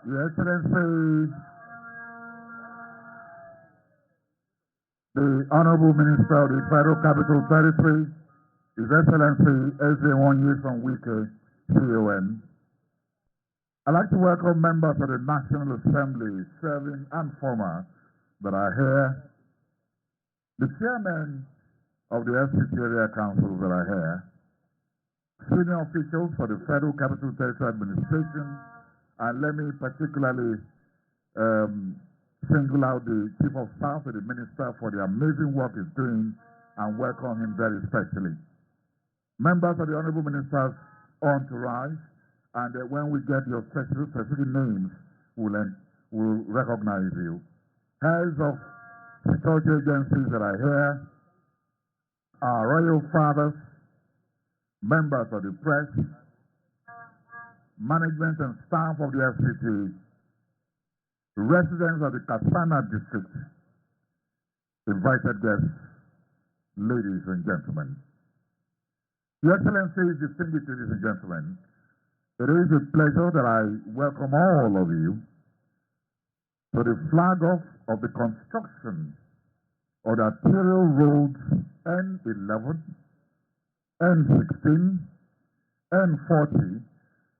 Your Excellency, the Honorable Minister of the Federal Capital Territory, His Excellency S.A. from Wike, CON. I'd like to welcome members of the National Assembly, serving and former, that are here, the chairman of the FCT area councils that are here, senior officials for the Federal Capital Territory Administration, and let me particularly single out the Chief of Staff and the Minister for the amazing work he's doing and welcome him very specially. Members of the Honorable Minister's entourage, and when we get your specific names, we'll recognize you. Heads of security agencies that are here, our royal fathers, members of the press, management and staff of the FCT, residents of the Karsana district, invited guests, ladies and gentlemen. Your Excellencies, distinguished ladies and gentlemen, it is a pleasure that I welcome all of you to the flag-off of the construction of the arterial roads N11, N16, N40,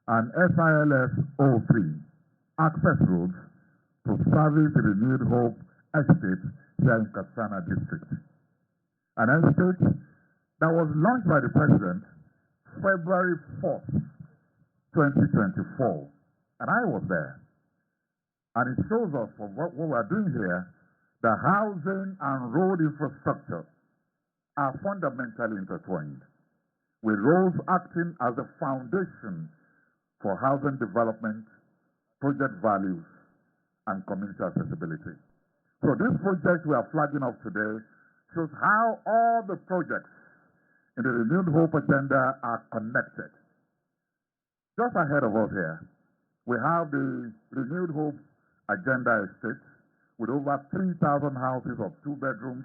and SILS 03 access roads to service the Renewed Hope estate here in Karsana district. An estate that was launched by the President February 4th, 2024. And I was there. And it shows us from what we're doing here, the housing and road infrastructure are fundamentally intertwined, with roads acting as a foundation for housing development, project values, and community accessibility. So this project we are flagging off today shows how all the projects in the Renewed Hope agenda are connected. Just ahead of us here, we have the Renewed Hope agenda estate with over 3,000 houses of 2 bedrooms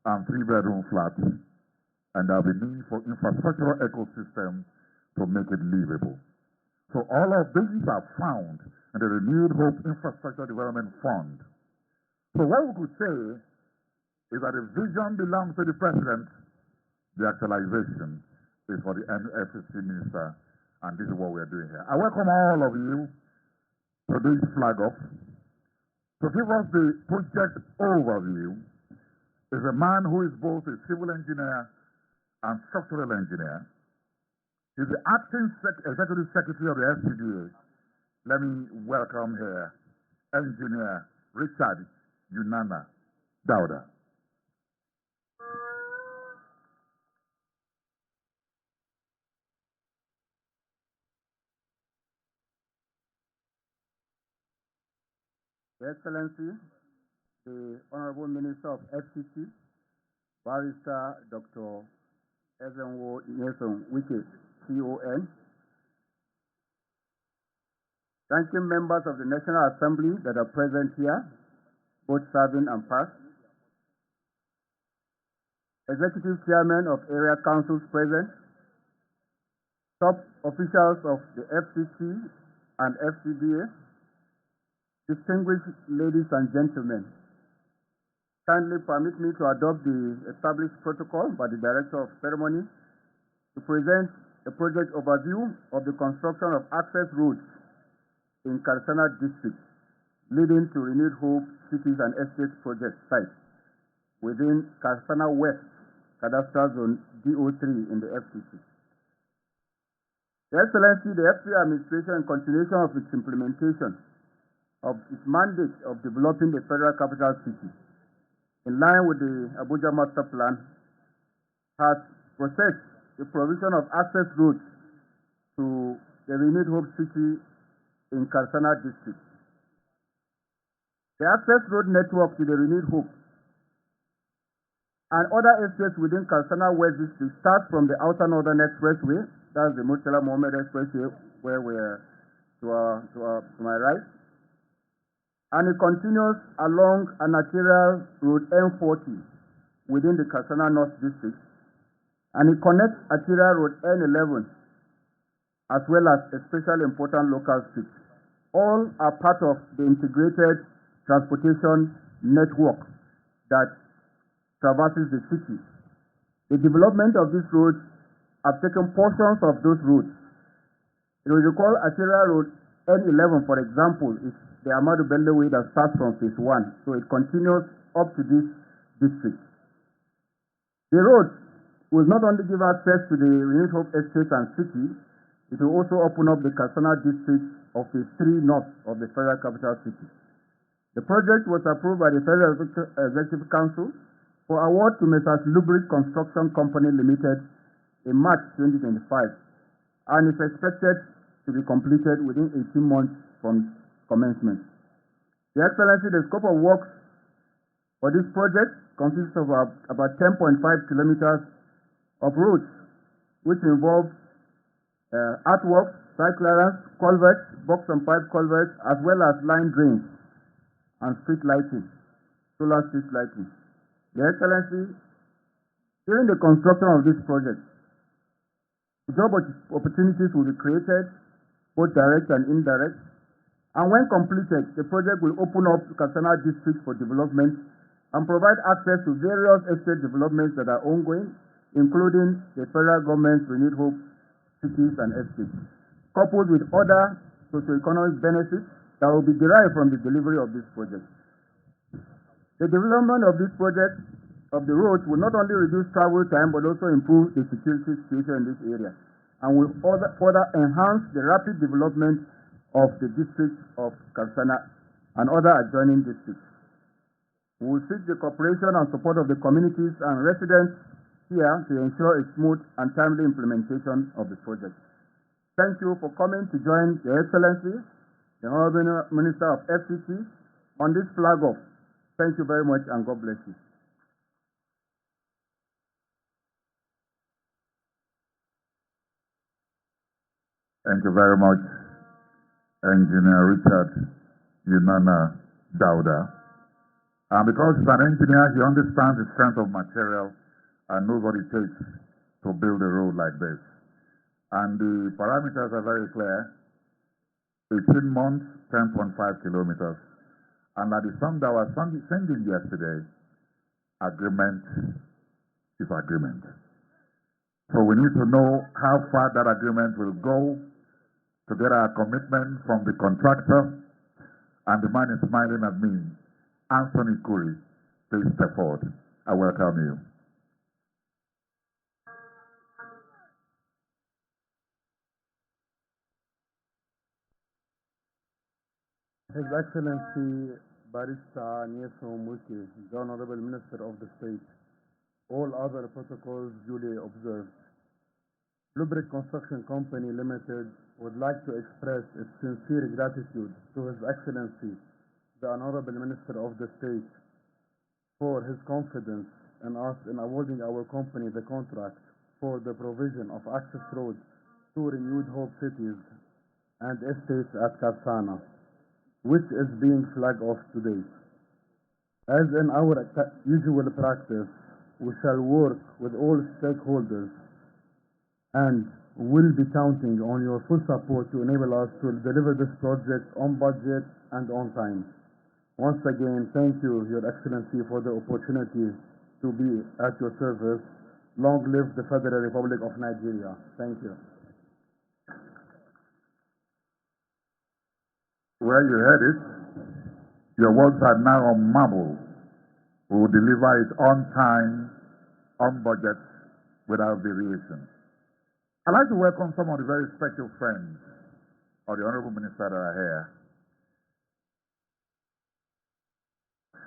and 3-bedroom flats. And there'll be need for infrastructural ecosystem to make it livable. So all of these are found in the Renewed Hope Infrastructure Development Fund. So what we could say is that the vision belongs to the President, the actualization is for the FCC Minister, and this is what we're doing here. I welcome all of you to this flag-off. To give us the project overview is a man who is both a civil engineer and structural engineer. He's the acting executive secretary of the FCDA. Let me welcome here Engineer Richard Yunana Dauda. Your Excellency, the Honorable Minister of FCT, Barrister Dr. Ezenwo Nyesom Wike, CON, ranking members of the National Assembly that are present here, both serving and past, Executive Chairman of Area Councils present, top officials of the FCC and FCDA, distinguished ladies and gentlemen, kindly permit me to adopt the established protocol by the Director of Ceremony to present a project overview of the construction of access roads in Karsana district, leading to Renewed Hope Cities and Estates project site within Karsana West, Cadastral Zone DO3 in the FCC. Your Excellency, the FCC administration, in continuation of its implementation of its mandate of developing the Federal Capital City, in line with the Abuja Master Plan, has processed the provision of access roads to the Renewed Hope City in Karsana district. The access road network to the Renewed Hope and other estates within Karsana West district starts from the Outer Northern Expressway, that's the Murtala Mohammed Expressway, where we're to my right, and it continues along an arterial road N40 within the Karsana North district, and it connects arterial road N11 as well as especially important local streets All are part of the integrated transportation network that traverses the city. The development of these roads have taken portions of those roads. You will recall Arterial Road N11, for example, is the Ahmadu Bello way that starts from phase 1, so it continues up to this district. The road will not only give access to the Renewed Hope Estate and City, it will also open up the Karsana district of phase 3 north of the Federal Capital City. The project was approved by the Federal Executive Council for award to Messrs. Lubric Construction Company Limited in March 2025, and is expected to be completed within 18 months from commencement. Your Excellency, the scope of works for this project consists of about 10.5 kilometers of roads, which involve earthworks, site clearance, culverts, box and pipe culverts, as well as line drains and street lighting, solar street lighting. Your Excellency, during the construction of this project, job opportunities will be created, both direct and indirect, and when completed, the project will open up Karsana district for development and provide access to various estate developments that are ongoing, including the federal government's Renewed Hope cities and estates, coupled with other socioeconomic benefits that will be derived from the delivery of this project. The development of this project of the roads will not only reduce travel time but also improve the security situation in this area and will further enhance the rapid development of the district of Karsana and other adjoining districts. We will seek the cooperation and support of the communities and residents here to ensure a smooth and timely implementation of the project. Thank you for coming to join Your Excellency, the Honorable Minister of FCT, on this flag off. Thank you very much and God bless you. Thank you very much, Engineer Richard Yunana Dauda. And because he's an engineer, he understands the strength of material and knows what it takes to build a road like this. And the parameters are very clear. 18 months, 10.5 kilometers. And like the song that was singing yesterday, agreement is agreement. So we need to know how far that agreement will go to get our commitment from the contractor. And the man is smiling at me. Anthony Curry, please step forward. I welcome you. His Excellency Barrister Nyesom Wike, the Honorable Minister of the State, all other protocols duly observed. Lubric Construction Company Limited would like to express its sincere gratitude to His Excellency, the Honorable Minister of the State, for his confidence in us in awarding our company the contract for the provision of access roads to Renewed Hope cities and estates at Karsana, which is being flagged off today. As in our usual practice, we shall work with all stakeholders and will be counting on your full support to enable us to deliver this project on budget and on time. Once again, thank you, Your Excellency, for the opportunity to be at your service. Long live the Federal Republic of Nigeria. Thank you. Where you heard it, your words are now on marble. We will deliver it on time, on budget, without variation. I'd like to welcome some of the very special friends of the Honorable Minister that are here.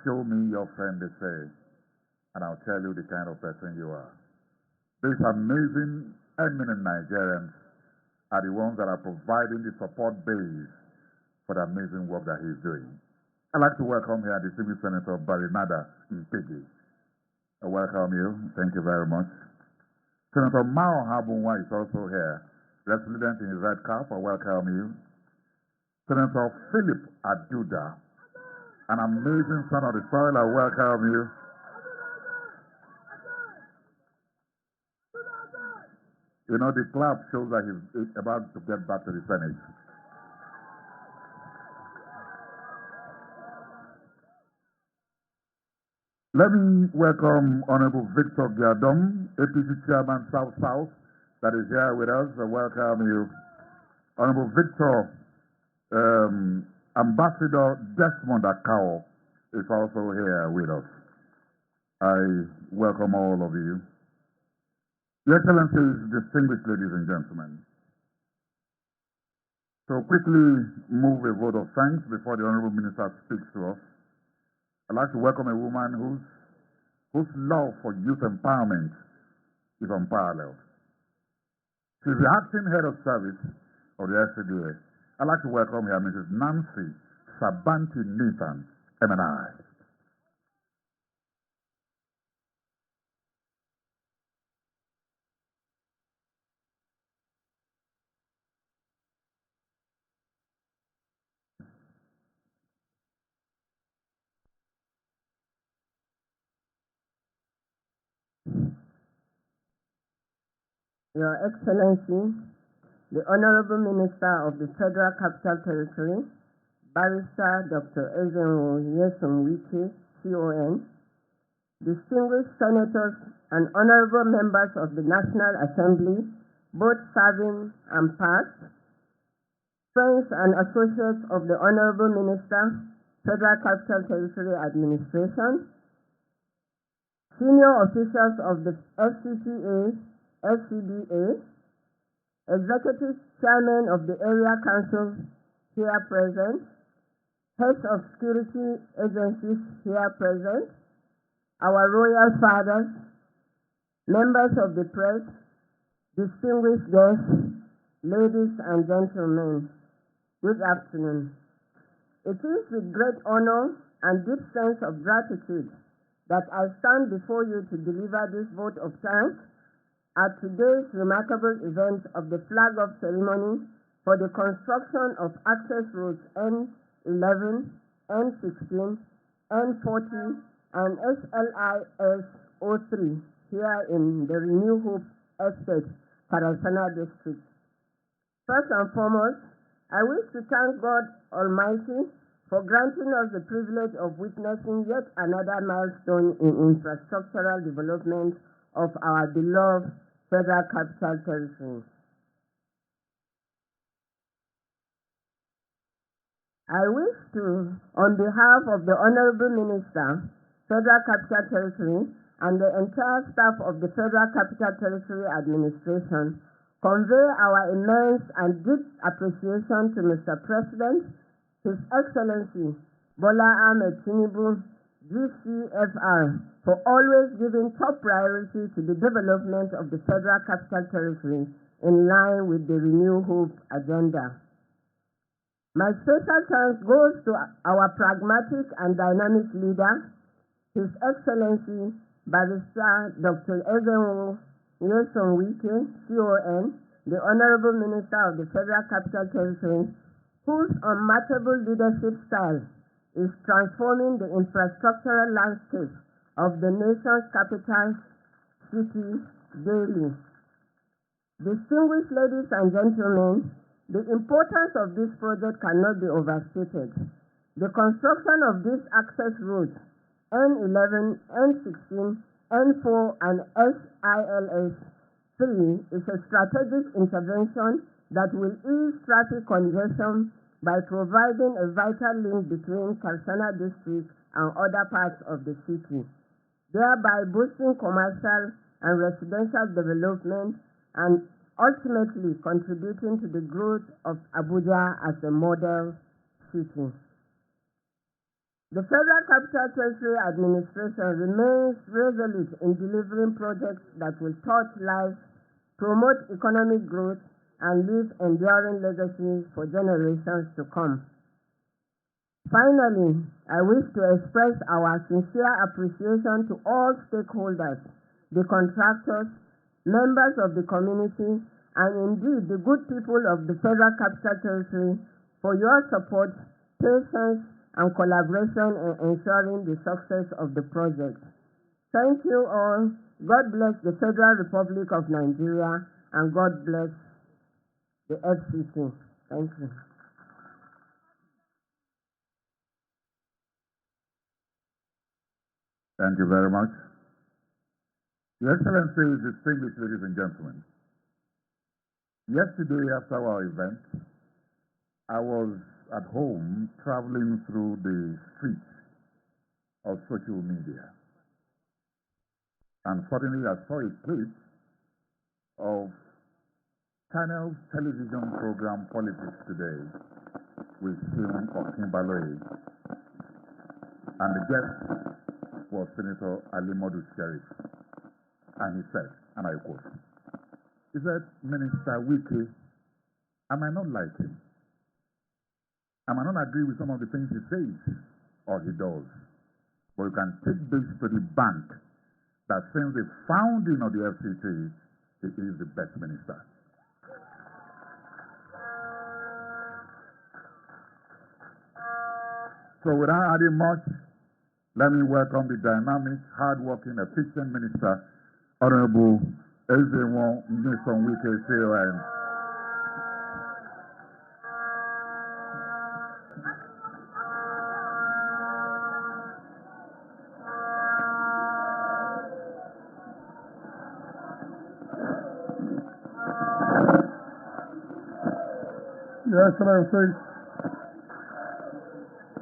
Show me your friend, they say, and I'll tell you the kind of person you are. These amazing, eminent Nigerians are the ones that are providing the support base for the amazing work that he's doing. I'd like to welcome here the Civil Senator Barinada Mpigi. I welcome you. Thank you very much. Senator Mao Habunwa is also here, resident in his red cap. I welcome you. Senator Philip Aduda, an amazing son of the soil. I welcome you. You know, the clap shows that he's about to get back to the Senate. Let me welcome Honorable Victor Giadom, APC Chairman South South, that is here with us. I welcome you. Honorable Victor, Ambassador Desmond Akao is also here with us. I welcome all of you. Your Excellencies, distinguished ladies and gentlemen. So quickly move a vote of thanks before the Honorable Minister speaks to us. I'd like to welcome a woman whose love for youth empowerment is unparalleled. She's the acting head of service of the SCDA. I'd like to welcome her, Mrs. Nancy Sabanti Nathan, MNI. Your Excellency, the Honorable Minister of the Federal Capital Territory, Barrister Dr. Ezenwo Wike, CON, distinguished senators and honorable members of the National Assembly, both serving and past, friends and associates of the Honorable Minister, Federal Capital Territory Administration, senior officials of the FCCA, FCDA, Executive Chairman of the Area Council here present, heads of security agencies here present, our royal fathers, members of the press, distinguished guests, ladies and gentlemen, good afternoon. It is with great honor and deep sense of gratitude that I stand before you to deliver this vote of thanks at today's remarkable event of the flag-off ceremony for the construction of access roads N11, N16, N40, and SLIS 03 here in the Renew Hope Estate, Karsana district. First and foremost, I wish to thank God Almighty for granting us the privilege of witnessing yet another milestone in infrastructural development of our beloved Federal Capital Territory. I wish to, on behalf of the Honorable Minister, Federal Capital Territory, and the entire staff of the Federal Capital Territory Administration, convey our immense and deep appreciation to Mr. President, His Excellency Bola Ahmed Tinubu, GCFR, for always giving top priority to the development of the Federal Capital Territory in line with the Renew Hope agenda. My special thanks goes to our pragmatic and dynamic leader, His Excellency Barrister Dr. Ezenwo Wike, CON, the Honorable Minister of the Federal Capital Territory, whose unmatchable leadership style is transforming the infrastructural landscape of the nation's capital city daily. Distinguished ladies and gentlemen, the importance of this project cannot be overstated. The construction of this access route, N11, N16, N4, and SILS 3, is a strategic intervention that will ease traffic congestion by providing a vital link between Karsana district and other parts of the city, thereby boosting commercial and residential development and ultimately contributing to the growth of Abuja as a model city. The Federal Capital Territory Administration remains resolute in delivering projects that will touch lives, promote economic growth, and leave enduring legacies for generations to come. Finally, I wish to express our sincere appreciation to all stakeholders, the contractors, members of the community, and indeed the good people of the Federal Capital Territory for your support, patience, and collaboration in ensuring the success of the project. Thank you all. God bless the Federal Republic of Nigeria, and God bless the FCC. Thank you. Thank you very much. Your Excellency, distinguished ladies and gentlemen, yesterday after our event, I was at home traveling through the streets of social media. And suddenly I saw a clip of Channel's television program Politics Today with Seun Okinbaloye, and the guest was Senator Ali Modu Sheriff. And he said, and I quote, he said, Minister Wike, I might not like him. I might not agree with some of the things he says or he does. But you can take this to the bank that since the founding of the FCT, he is the best minister. So without adding much, let me welcome the dynamic, hard-working, efficient minister, Honorable Ezewon Nyesom Wike CON. Your Excellency,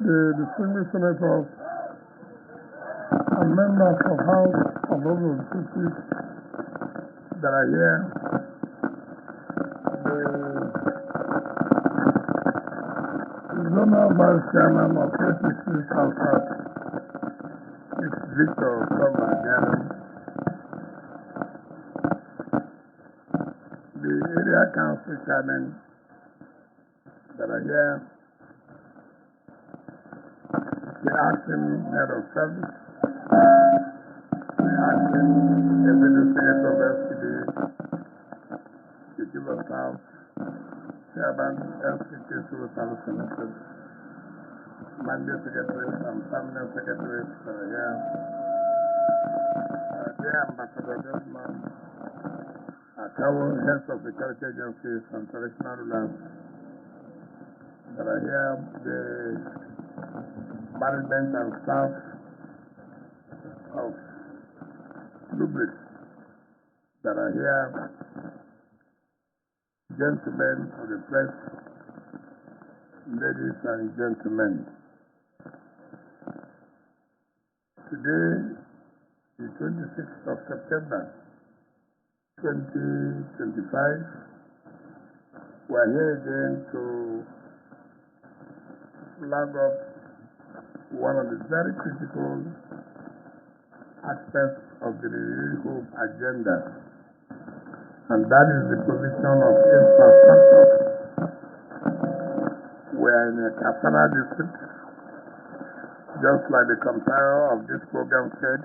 the distinguished senators and members of House of Representatives that are here, the Zonal Vice Chairman of APC South, it's Victor Somadiano, the area council chairman that are here, the acting head of service, the acting executive secretary of FCD, the chief of staff, chairman, FCT civil service commission, mandate secretaries and permanent secretaries that are here, the ambassador Desmond, our heads of security agencies and traditional rulers that are here, the management and staff of Lubric that are here, gentlemen of the press, ladies and gentlemen. Today, the 26th of September, 2025, we are here again to flag up one of the very critical aspects of the Renewed Hope agenda, and that is the provision of infrastructure. We are in a Karsana district, just like the compounder of this program said.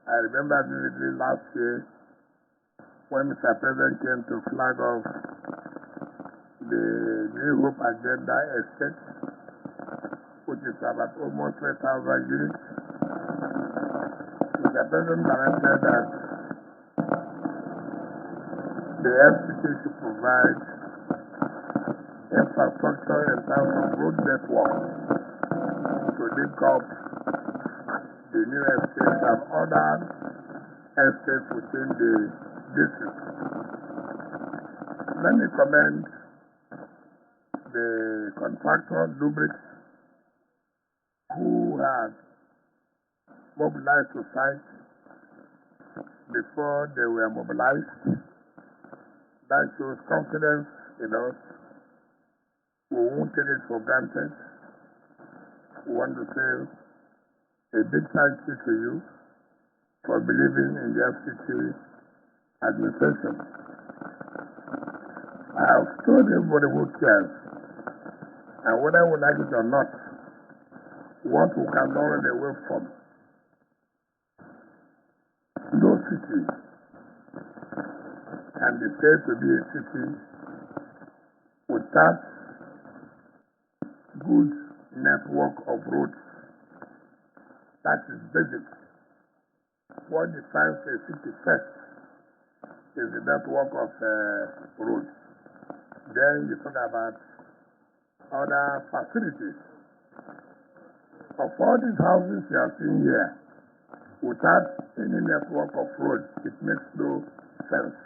I remember vividly last year when Mr. President came to flag off the New Hope Agenda estate, which is about almost 3,000 units. Mr. President directed that the FCT should provide infrastructure in terms of road network to link up the new estates and other estates within the district. Let me commend the contractor, Lubric, who has mobilized to site before they were mobilized. That shows confidence in us. We won't take it for granted. We want to say a big thank you to you for believing in the FCT administration. I have told everybody who cares, and whether we like it or not, what we can run away from. No city can be said to be a city without good network of roads. That is basic. What defines a city first is the network of roads. Then you talk about other facilities Of all these houses you are seeing here, without any network of roads, it makes no sense.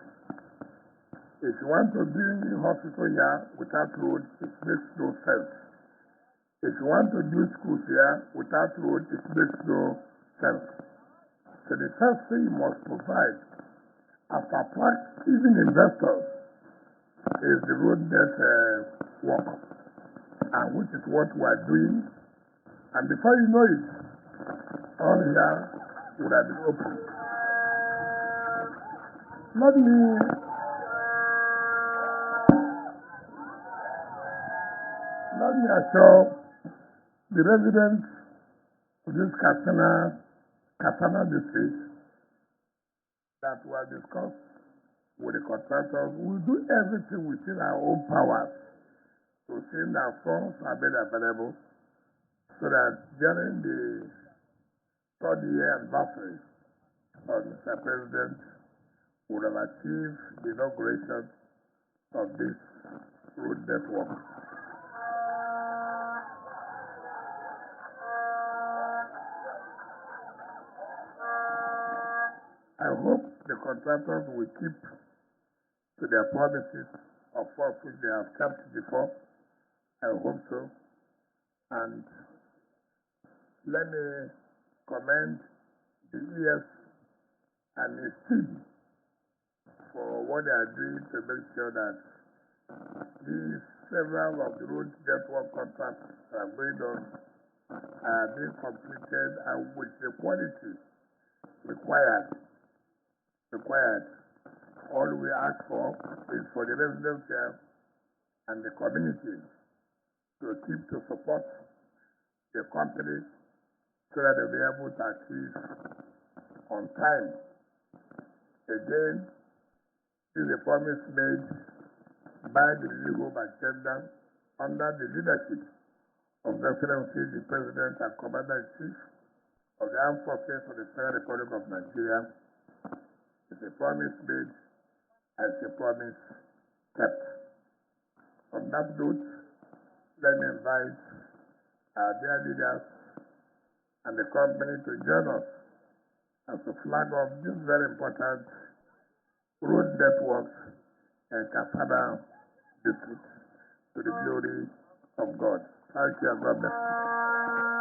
If you want to build a hospital here without roads, it makes no sense. If you want to build schools here without roads, it makes no sense. So the first thing you must provide as attract even investors is the road network, and which is what we are doing. And before you know it, all here would have been open. Let me assure the residents of this Karsana district that we have discussed with the contractors. We'll do everything within our own powers to see that funds are made available so that during the third year anniversary of Mr. President would have achieved the inauguration of this road network. I hope the contractors will keep to their promises of what which they have kept before. I hope so. And let me commend the ES and his team for what they are doing to make sure that these several of the road network contracts that are going on are being completed and with the quality required. All we ask for is for the residents here and the community to keep to support the company so that they'll be able to achieve on time. Again, this is a promise made by the legal agenda under the leadership of Excellency the President and Commander-in-Chief of the Armed Forces of the Federal Republic of Nigeria. It's a promise made and it's a promise kept. On that note, let me invite our dear leaders and the company to join us as a flag of this very important road network in Karsana district to the glory of God. Thank you and God bless you.